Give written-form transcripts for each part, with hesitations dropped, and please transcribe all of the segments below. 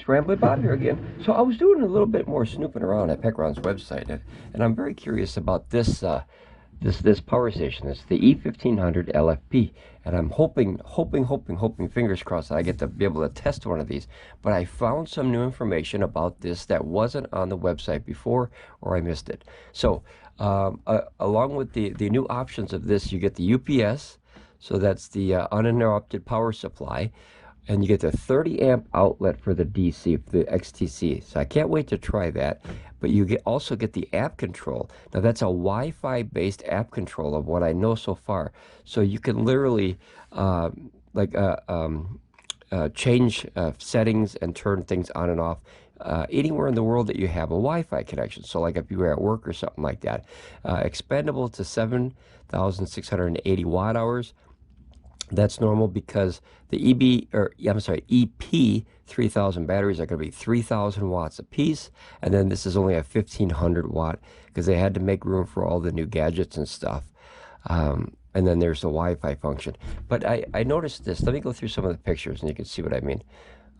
guys, Ramblin Bob here again. So I was doing a little bit more snooping around at Pecron's website, and I'm very curious about this power station. It's the E1500LFP, and I'm hoping, fingers crossed, that I get to be able to test one of these. But I found some new information about this that wasn't on the website before, or I missed it. So along with the new options of this, you get the UPS, so that's the uninterrupted power supply. And you get the 30 amp outlet for the DC, the XTC. So I can't wait to try that. But you also get the app control. Now that's a Wi-Fi based app control of what I know so far. So you can literally change settings and turn things on and off anywhere in the world that you have a Wi-Fi connection. So like if you were at work or something like that. Expandable to 7,680 watt hours. That's normal because the EP 3000 batteries are going to be 3,000 watts a piece, and then this is only a 1,500 watt because they had to make room for all the new gadgets and stuff. And then there's the Wi-Fi function. But I noticed this. Let me go through some of the pictures and you can see what I mean.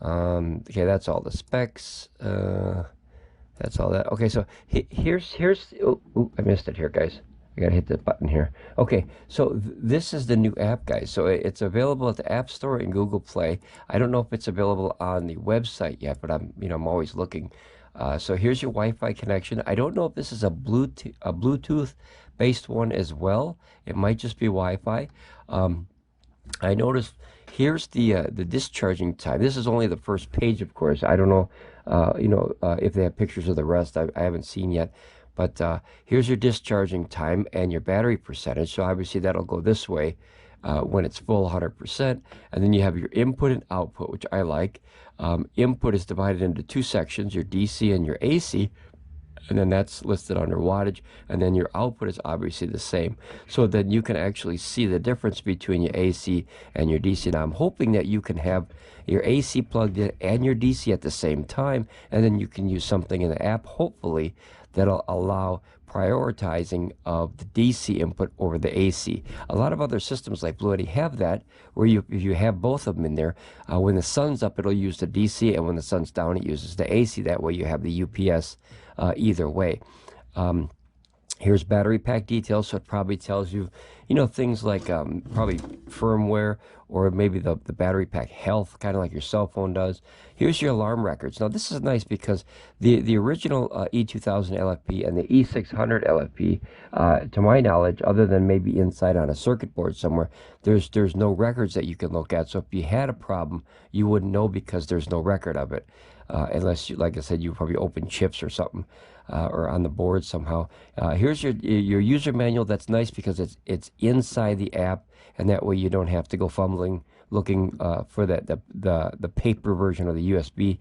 Okay, that's all the specs. That's all that. Okay, so here's I missed it here, guys. I gotta hit the button here. Okay, so this is the new app, guys. So it's available at the App Store and Google Play. I don't know if it's available on the website yet, but I'm always looking. So here's your Wi-Fi connection. I don't know if this is a Bluetooth based one as well. It might just be Wi-Fi. I noticed here's the discharging time. This is only the first page, of course. I don't know, if they have pictures of the rest. I haven't seen yet. But here's your discharging time and your battery percentage. So obviously that'll go this way when it's full 100%. And then you have your input and output, which I like. Input is divided into two sections, your DC and your AC. And then that's listed under wattage. And then your output is obviously the same. So then you can actually see the difference between your AC and your DC. Now I'm hoping that you can have your AC plugged in and your DC at the same time. And then you can use something in the app, hopefully, that'll allow prioritizing of the DC input over the AC. A lot of other systems like Bluetti have that, where if you have both of them in there, when the sun's up, it'll use the DC, and when the sun's down, it uses the AC. That way you have the UPS either way. Here's battery pack details, so it probably tells you, things like probably firmware or maybe the battery pack health, kind of like your cell phone does. Here's your alarm records. Now, this is nice because the original E2000LFP and the E600LFP, to my knowledge, other than maybe inside on a circuit board somewhere, there's no records that you can look at. So if you had a problem, you wouldn't know because there's no record of it. Unless, like I said, you probably open chips or something, or on the board somehow. Here's your user manual. That's nice because it's inside the app, and that way you don't have to go fumbling looking for the paper version of the USB.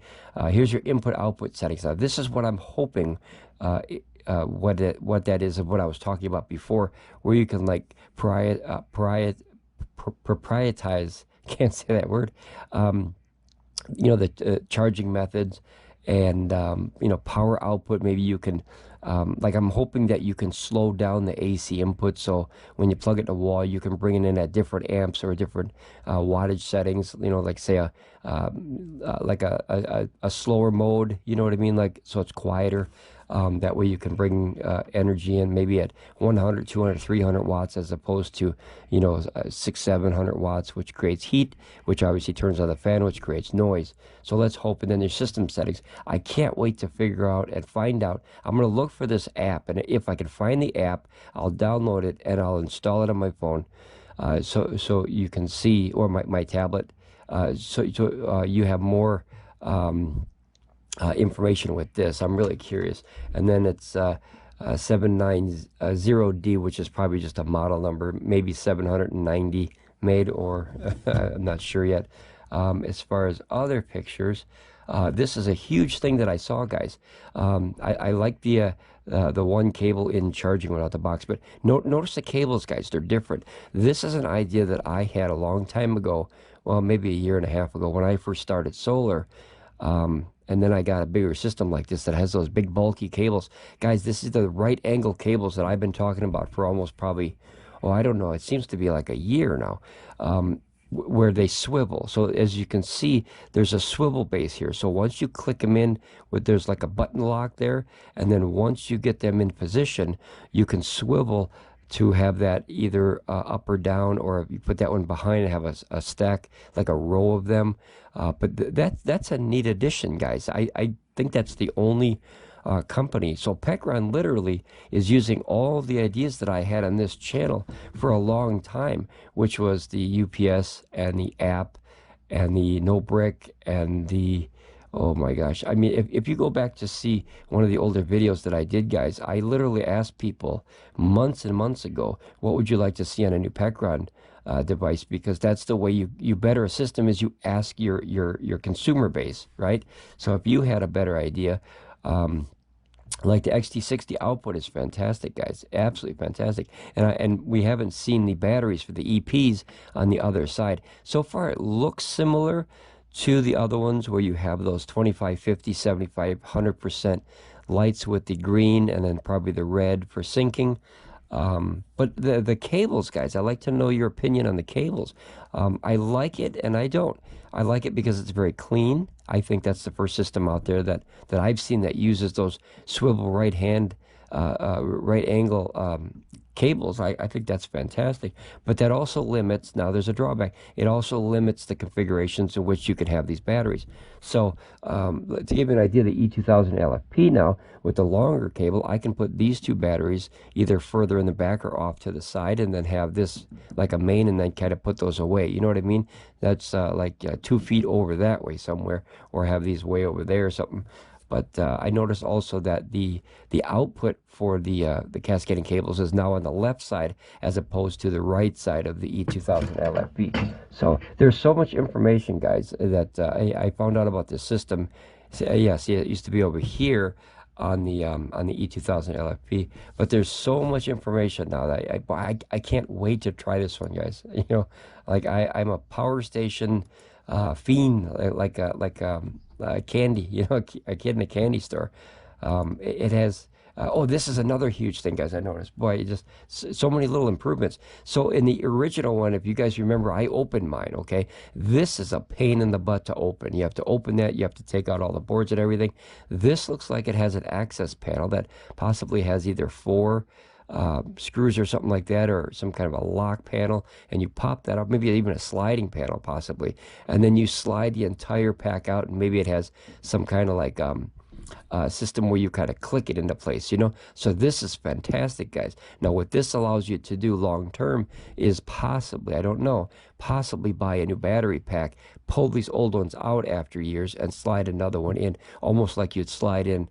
Here's your input-output settings. Now, this is what I'm hoping. What that is of what I was talking about before, where you can like proprietize. Can't say that word. The charging methods and power output. Maybe you can like I'm hoping that you can slow down the AC input, so when you plug it to the wall, you can bring it in at different amps or different wattage settings, like say a slower mode, you know what I mean, like so it's quieter. That way you can bring energy in maybe at 100, 200, 300 watts as opposed to, 600, 700 watts, which creates heat, which obviously turns on the fan, which creates noise. So let's hope. And then there's system settings. I can't wait to figure out and find out. I'm going to look for this app, and if I can find the app, I'll download it and I'll install it on my phone, so you can see, or my tablet, so you have more information with this. I'm really curious. And then it's 790D, which is probably just a model number, maybe 790 made, or I'm not sure yet. As far as other pictures, this is a huge thing that I saw, guys. I like the one cable in charging without the box, but notice the cables, guys. They're different. This is an idea that I had a long time ago, well, maybe a year and a half ago, when I first started solar. And then I got a bigger system like this that has those big bulky cables. Guys, this is the right angle cables that I've been talking about for almost probably, I don't know, it seems to be like a year now. where they swivel. So as you can see, there's a swivel base here. So once you click them in, there's like a button lock there, and then once you get them in position, you can swivel to have that either up or down, or if you put that one behind and have a stack, like a row of them. But that's a neat addition, guys. I think that's the only company. So Pecron literally is using all the ideas that I had on this channel for a long time, which was the UPS and the app and the no brick and the, oh my gosh. I mean, if you go back to see one of the older videos that I did, guys, I literally asked people months and months ago, what would you like to see on a new Pecron device? Because that's the way you better a system, is you ask your consumer base, right? So if you had a better idea, like the XT60 output is fantastic, guys. Absolutely fantastic. And we haven't seen the batteries for the EPs on the other side. So far, it looks similar to the other ones where you have those 25, 50, 75, 100% lights with the green and then probably the red for syncing. But the cables, guys, I'd like to know your opinion on the cables. I like it and I don't. I like it because it's very clean. I think that's the first system out there that I've seen that uses those swivel right angle cables. I think that's fantastic. But that also limits, now there's a drawback, it also limits the configurations in which you can have these batteries. So to give you an idea, the E1500LFP now, with the longer cable, I can put these two batteries either further in the back or off to the side, and then have this like a main, and then kind of put those away. You know what I mean? That's like 2 feet over that way somewhere, or have these way over there or something. But I noticed also that the output for the cascading cables is now on the left side as opposed to the right side of the E1500LFP. So there's so much information, guys, that I found out about this system. So, yeah, see, it used to be over here on the E1500LFP, but there's so much information now that I can't wait to try this one, guys. You know, like I'm a power station fiend, like candy, you know, a kid in a candy store. It has, oh, this is another huge thing, guys. I noticed, boy, it just so many little improvements. So in the original one, if you guys remember, I opened mine, okay? This is a pain in the butt to open. You have to open that. You have to take out all the boards and everything. This looks like it has an access panel that possibly has either 4 screws or something like that, or some kind of a lock panel, and you pop that up, maybe even a sliding panel possibly, and then you slide the entire pack out, and maybe it has some kind of like system where you kind of click it into place, you know. So this is fantastic, guys. Now what this allows you to do long term is possibly, I don't know, possibly buy a new battery pack, pull these old ones out after years, and slide another one in, almost like you'd slide in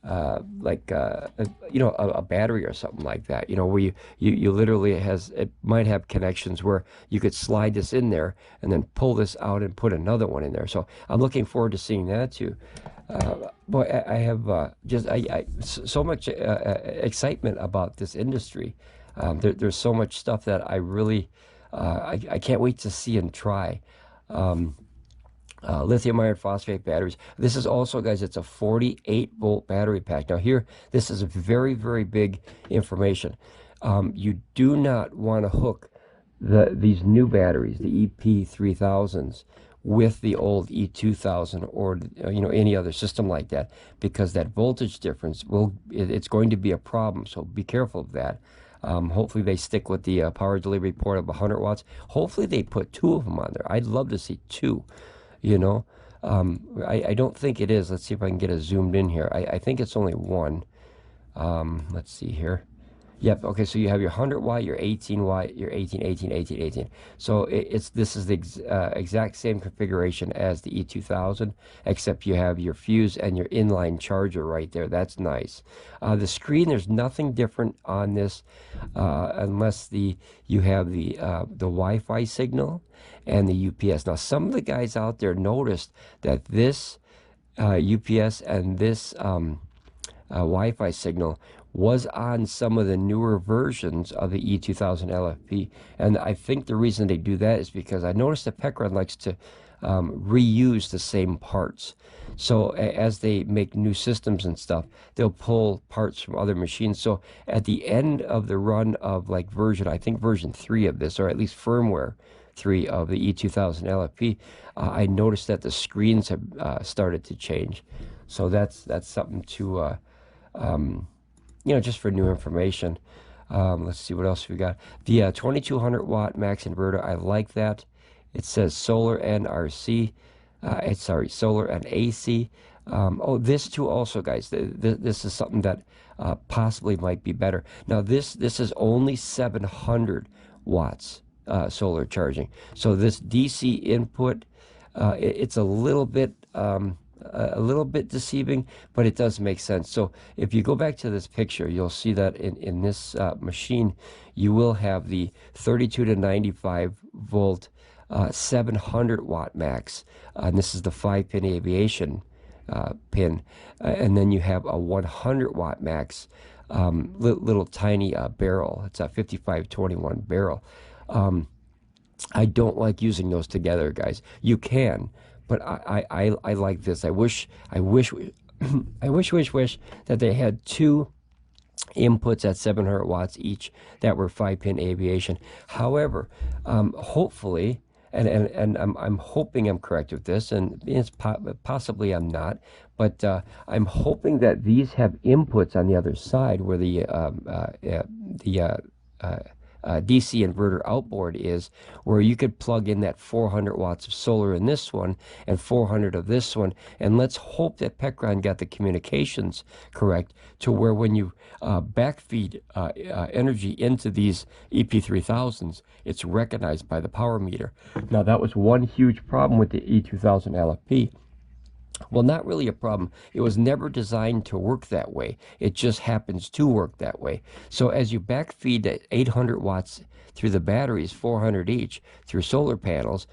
you know, a battery or something like that, you know, where you literally, it might have connections where you could slide this in there and then pull this out and put another one in there. So I'm looking forward to seeing that too. Boy, I have just so much excitement about this industry. There's so much stuff that I really I can't wait to see and try. Lithium iron phosphate batteries. This is also, guys, it's a 48-volt battery pack. Now here, this is very, very big information. You do not want to hook these new batteries, the EP3000s, with the old E2000 or, you know, any other system like that, because that voltage difference it's going to be a problem. So be careful of that. Hopefully they stick with the power delivery port of 100 watts. Hopefully they put 2 of them on there. I'd love to see 2. You know, I don't think it is. Let's see if I can get it zoomed in here. I think it's only 1. Let's see here. Yep. Okay. So you have your 100 watt, your 18 watt, your 18, 18, 18, 18. So this is the exact same configuration as the E2000, except you have your fuse and your inline charger right there. That's nice. The screen, there's nothing different on this, unless you have the Wi-Fi signal and the UPS. Now, some of the guys out there noticed that this UPS and this Wi-Fi signal was on some of the newer versions of the E2000LFP, and I think the reason they do that is because I noticed that Pecron likes to reuse the same parts. So as they make new systems and stuff, they'll pull parts from other machines. So at the end of the run of like I think version 3 of this, or at least firmware 3 of the E2000 LFP, I noticed that the screens have started to change. So that's something to, just for new information. Let's see what else we got. The 2200 watt max inverter, I like that. It says solar and RC. Solar and AC. This too also, guys. This is something that possibly might be better. Now, this is only 700 watts solar charging. So this DC input, it's a little bit deceiving, but it does make sense. So if you go back to this picture, you'll see that in this machine, you will have the 32 to 95 volt 700 watt max, and this is the 5-pin aviation pin, and then you have a 100 watt max little tiny barrel. It's a 5521 barrel. I don't like using those together, guys. You can, but I like this. I wish I wish that they had two inputs at 700 watts each that were 5-pin aviation. However, hopefully, and I'm hoping I'm correct with this, and it's possibly I'm not, but I'm hoping that these have inputs on the other side where the DC inverter outboard is, where you could plug in that 400 watts of solar in this one and 400 of this one, and let's hope that Pecron got the communications correct to where when you backfeed energy into these EP3000s, it's recognized by the power meter. Now, that was one huge problem with the E2000 LFP. Well, not really a problem. It was never designed to work that way. It just happens to work that way. So as you backfeed at 800 watts through the batteries, 400 each, through solar panels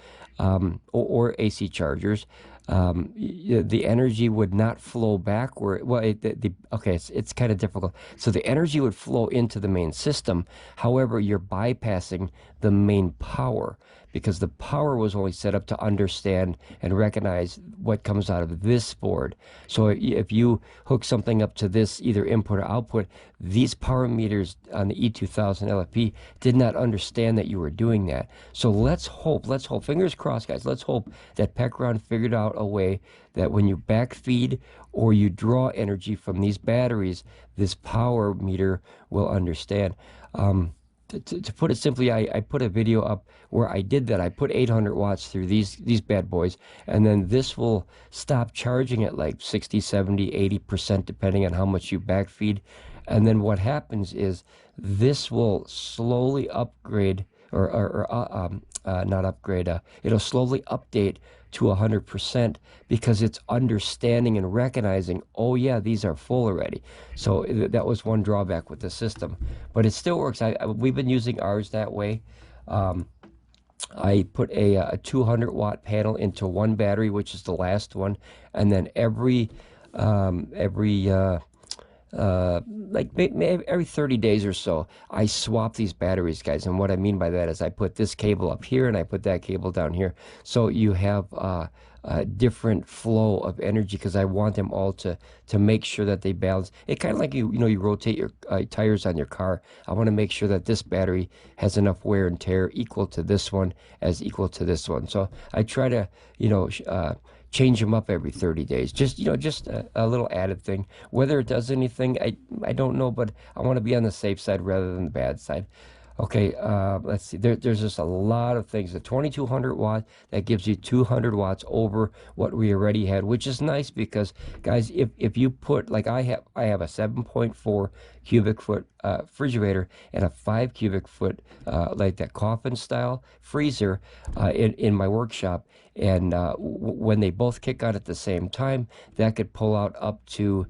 or AC chargers, the energy would not flow backward. Well, it's kind of difficult. So the energy would flow into the main system. However, you're bypassing the main power, because the power was only set up to understand and recognize what comes out of this board. So if you hook something up to this, either input or output, these power meters on the E2000 LFP did not understand that you were doing that. So let's hope, fingers crossed, guys, let's hope that Pecron figured out a way that when you backfeed or you draw energy from these batteries, this power meter will understand. To put it simply, I put a video up where I did that. I put 800 watts through these bad boys, and then this will stop charging at like 60, 70, 80%, depending on how much you backfeed. And then what happens is this will slowly upgrade, not upgrade, it'll slowly update to 100%, because it's understanding and recognizing, oh yeah, these are full already. So that was one drawback with the system, but it still works. We've been using ours that way. I put a 200 watt panel into one battery, which is the last one, and then every 30 days or so, I swap these batteries, guys. And what I mean by that is I put this cable up here and I put that cable down here, so you have a different flow of energy, because I want them all to make sure that they balance. It kind of like you rotate your tires on your car. I want to make sure that this battery has enough wear and tear equal to this one as equal to this one. So I try to change them up every 30 days. Just a little added thing. Whether it does anything, I don't know, but I want to be on the safe side rather than the bad side. Okay, let's see. There's just a lot of things. The 2200 watt, that gives you 200 watts over what we already had, which is nice, because, guys, if you put, like I have a 7.4 cubic foot refrigerator and a 5 cubic foot, like that coffin style freezer in my workshop, and when they both kick on at the same time, that could pull out up to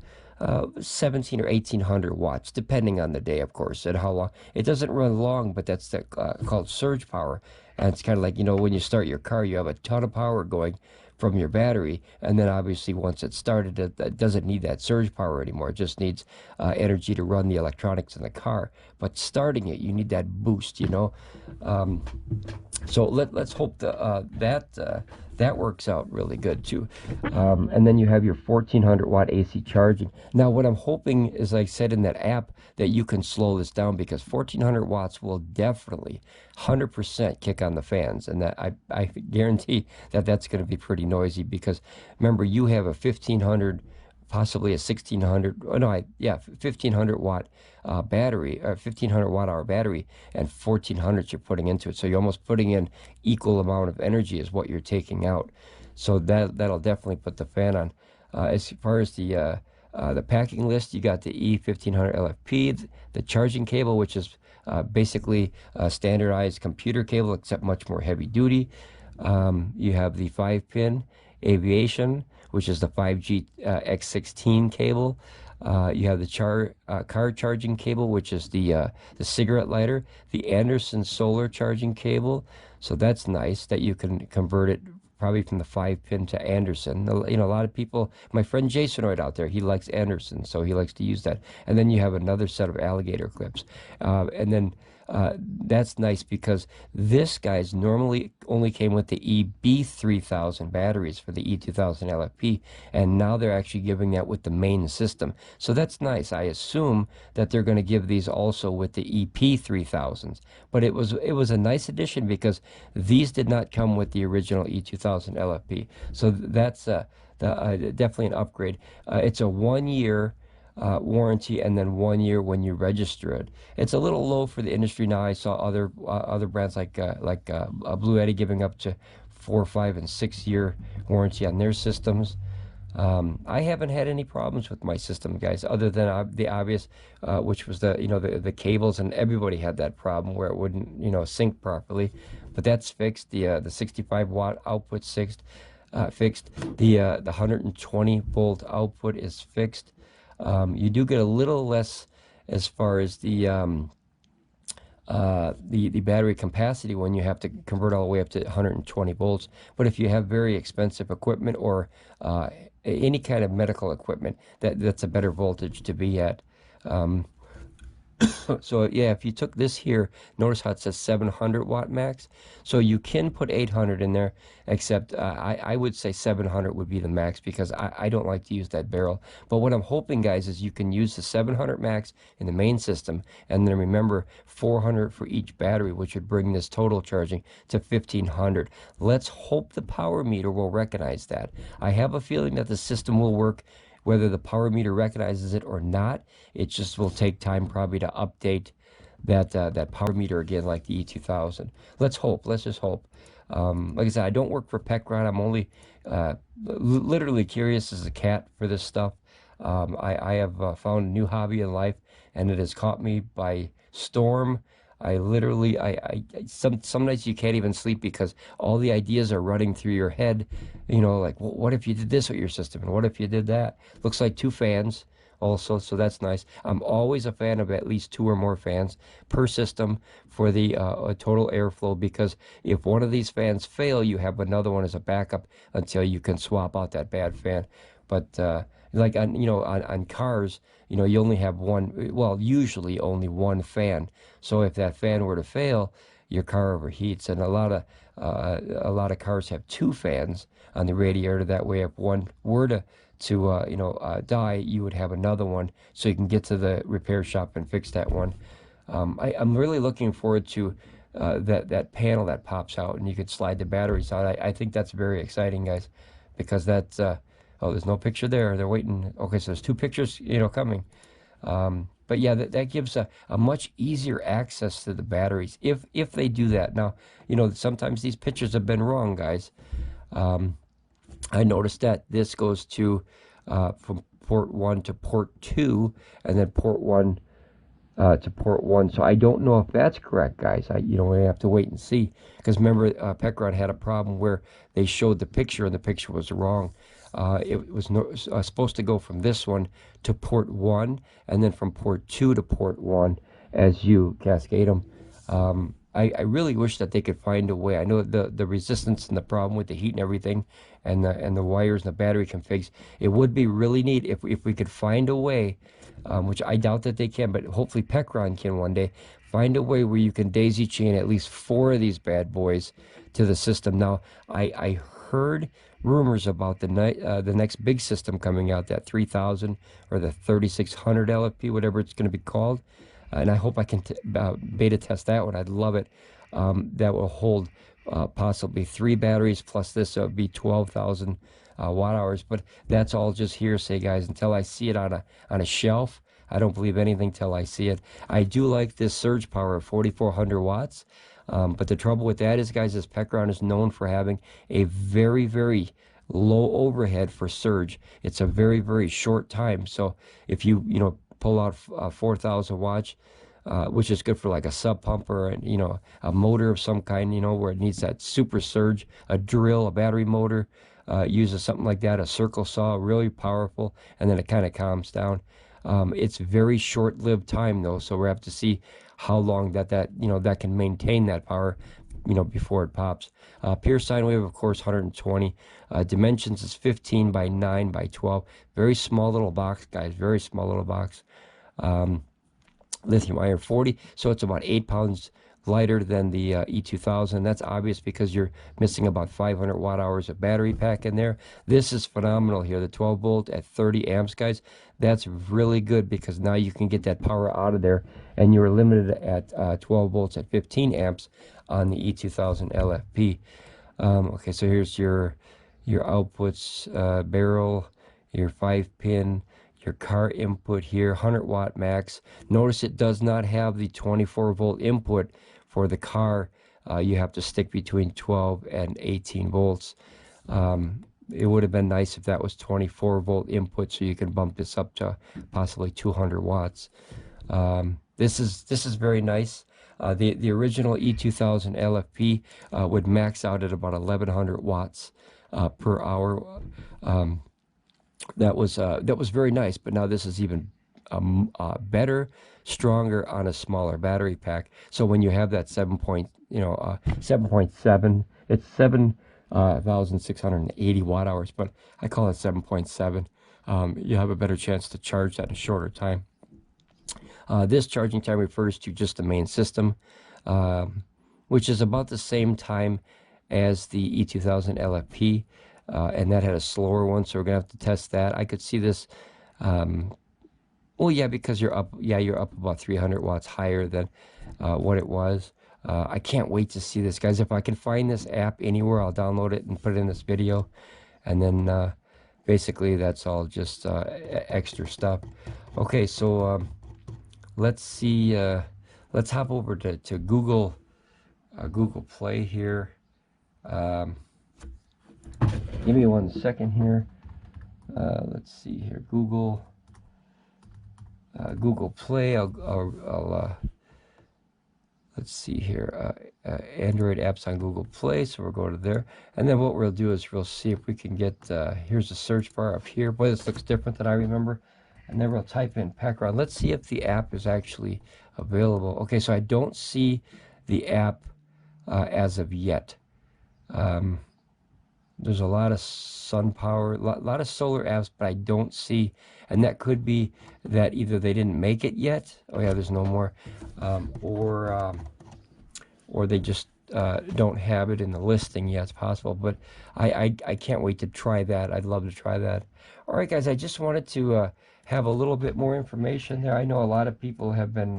17 or 1800 watts, depending on the day, of course, and how long. It doesn't run long, but that's called surge power. And it's kind of like, when you start your car, you have a ton of power going from your battery, and then obviously once it's started, it doesn't need that surge power anymore. It just needs energy to run the electronics in the car. But starting it, you need that boost, So let's hope that that works out really good too. And then you have your 1400 watt AC charging. Now what I'm hoping is, like I said in that app, that you can slow this down, because 1400 watts will definitely 100% kick on the fans, and that I guarantee that that's going to be pretty noisy, because remember, you have a 1500, possibly a 1600, oh no, yeah, 1500 watt battery, or 1500 watt hour battery, and 1400 you're putting into it. So you're almost putting in equal amount of energy as what you're taking out. So that'll definitely put the fan on. As far as the packing list, you got the E1500LFP, the charging cable, which is basically a standardized computer cable, except much more heavy duty. You have the 5-pin aviation, which is the 5G X16 cable. You have the car charging cable, which is the cigarette lighter, the Anderson solar charging cable. So that's nice that you can convert it probably from the 5-pin to Anderson. You know, a lot of people, my friend Jason right out there, he likes Anderson, so he likes to use that. And then you have another set of alligator clips. And then that's nice, because this guy's normally only came with the EB3000 batteries for the E2000 LFP, and now they're actually giving that with the main system. So that's nice. I assume that they're going to give these also with the EP3000s. But it was a nice addition, because these did not come with the original E2000 LFP. So that's definitely an upgrade. It's a 1-year warranty, and then 1 year when you register it. It's a little low for the industry now. I saw other brands like Bluetti giving up to 4, 5, and 6 year warranty on their systems. I haven't had any problems with my system, guys, other than the obvious, which was the cables, and everybody had that problem where it wouldn't sync properly. But that's fixed. The 65 watt output fixed. The 120 volt output is fixed. You do get a little less as far as the battery capacity when you have to convert all the way up to 120 volts. But if you have very expensive equipment, or any kind of medical equipment, that's a better voltage to be at. So yeah, if you took this here, notice how it says 700 watt max. So you can put 800 in there, except I would say 700 would be the max, because I don't like to use that barrel. But what I'm hoping, guys, is you can use the 700 max in the main system, and then remember 400 for each battery, which would bring this total charging to 1500. Let's hope the power meter will recognize that. I have a feeling that the system will work. Whether the power meter recognizes it or not, it just will take time probably to update that power meter again, like the E2000. Let's hope. Let's just hope. Like I said, I don't work for Pecron. I'm only literally curious as a cat for this stuff. I have found a new hobby in life, and it has caught me by storm. I literally, some nights you can't even sleep, because all the ideas are running through your head. Like, well, what if you did this with your system, and what if you did that? Looks like 2 fans also, so that's nice. I'm always a fan of at least 2 or more fans per system for the total airflow, because if one of these fans fail, you have another one as a backup until you can swap out that bad fan. But like on cars, you only have one, well, usually only one fan. So if that fan were to fail, your car overheats. And a lot of cars have 2 fans on the radiator. That way, if one were to die, you would have another one, so you can get to the repair shop and fix that one. I'm really looking forward to that panel that pops out, and you could slide the batteries out. I think that's very exciting, guys, because that's oh, there's no picture there. They're waiting. Okay, so there's 2 pictures, coming. But yeah, that gives a much easier access to the batteries if they do that. Now, sometimes these pictures have been wrong, guys. I noticed that this goes to from port 1 to port 2, and then port 1 to port 1. So I don't know if that's correct, guys. We have to wait and see, because remember, Pecron had a problem where they showed the picture and the picture was wrong. It was supposed to go from this one to port 1, and then from port 2 to port 1 as you cascade them. I really wish that they could find a way. I know the resistance and the problem with the heat and everything, and the wires and the battery configs. It would be really neat if we could find a way, which I doubt that they can, but hopefully Pecron can one day, find a way where you can daisy chain at least 4 of these bad boys to the system. Now, I heard rumors about the next big system coming out, that 3000 or the 3600 LFP, whatever it's going to be called. And I hope I can beta test that one. I'd love it. That will hold possibly 3 batteries plus this, so it would be 12,000 watt hours. But that's all just hearsay, guys. Until I see it on a shelf, I don't believe anything till I see it. I do like this surge power of 4,400 watts. But the trouble with that is, guys, this Pecron is known for having a very, very low overhead for surge. It's a very, very short time. So if you pull out 4,000 watts, which is good for like a sub pump or a motor of some kind, where it needs that super surge, a drill, a battery motor, uses something like that, a circle saw, really powerful, and then it kind of calms down. It's very short-lived time though, so we have to see how long that can maintain that power, before it pops. Pure sine wave, of course, 120. Dimensions is 15 by 9 by 12. Very small little box, guys. Very small little box. Lithium iron 40, so it's about 8 pounds lighter than the E2000. That's obvious because you're missing about 500 watt hours of battery pack in there. This is phenomenal here, the 12 volt at 30 amps, guys. That's really good because now you can get that power out of there, and you're limited at 12 volts at 15 amps on the E2000 LFP. Okay, so here's your outputs, barrel, your 5-pin, your car input here, 100 watt max. Notice it does not have the 24 volt input for the car. You have to stick between 12 and 18 volts. It would have been nice if that was 24 volt input, so you can bump this up to possibly 200 watts. This is very nice. The original E2000 LFP would max out at about 1100 watts per hour. That was very nice, but now this is even better, stronger on a smaller battery pack. So when you have that 7.7, it's 7,680 watt hours, but I call it 7.7. You have a better chance to charge that in a shorter time. This charging time refers to just the main system, which is about the same time as the E2000 LFP. And that had a slower one, so we're gonna have to test that. I could see this, well, yeah, because you're up about 300 watts higher than what it was. I can't wait to see this, guys. If I can find this app anywhere, I'll download it and put it in this video. And then basically that's all just extra stuff. Okay, so let's see. Let's hop over to Google Play here. Give me 1 second here. Let's see here. Google Play. Let's see here. Android apps on Google Play. So we'll go to there, and then what we'll do is we'll see if we can get. Here's the search bar up here. Boy, this looks different than I remember. And then we'll type in Pecron. Let's see if the app is actually available. Okay, so I don't see the app as of yet. There's a lot of sun power, a lot of solar apps, but I don't see, and that could be that either they didn't make it yet. Oh yeah, there's no more, or they just don't have it in the listing yet. It's possible, but I can't wait to try that. I'd love to try that. All right, guys, I just wanted to have a little bit more information there. I know a lot of people have been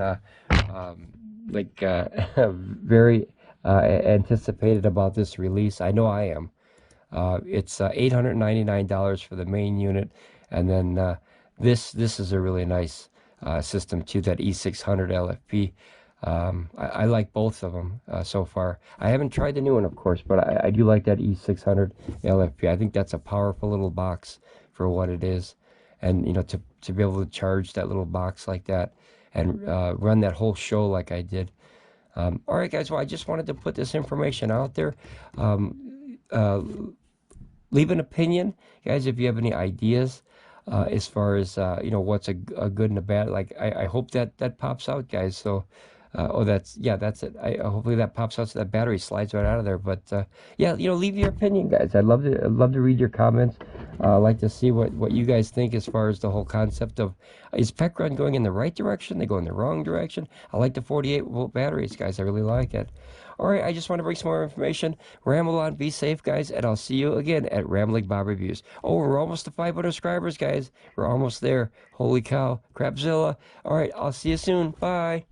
very anticipated about this release. I know I am. It's $899 for the main unit, and then this is a really nice system too, that E600 LFP. I like both of them so far. I haven't tried the new one, of course, but I do like that E600 LFP. I think that's a powerful little box for what it is, and to be able to charge that little box like that and run that whole show like I did. All right, guys. Well, I just wanted to put this information out there. Leave an opinion, guys, if you have any ideas as far as what's a good and a bad. Like I hope that pops out, guys. So Oh, that's it. Hopefully that pops out so that battery slides right out of there. But yeah, leave your opinion, guys. I'd love to read your comments. I'd like to see what you guys think as far as the whole concept of, is Pecron going in the right direction? They go in the wrong direction? I like the 48-volt batteries, guys. I really like it. All right, I just want to bring some more information. Ramble on, be safe, guys, and I'll see you again at Ramblin Bob Reviews. Oh, we're almost to 500 subscribers, guys. We're almost there. Holy cow, Crapzilla. All right, I'll see you soon. Bye.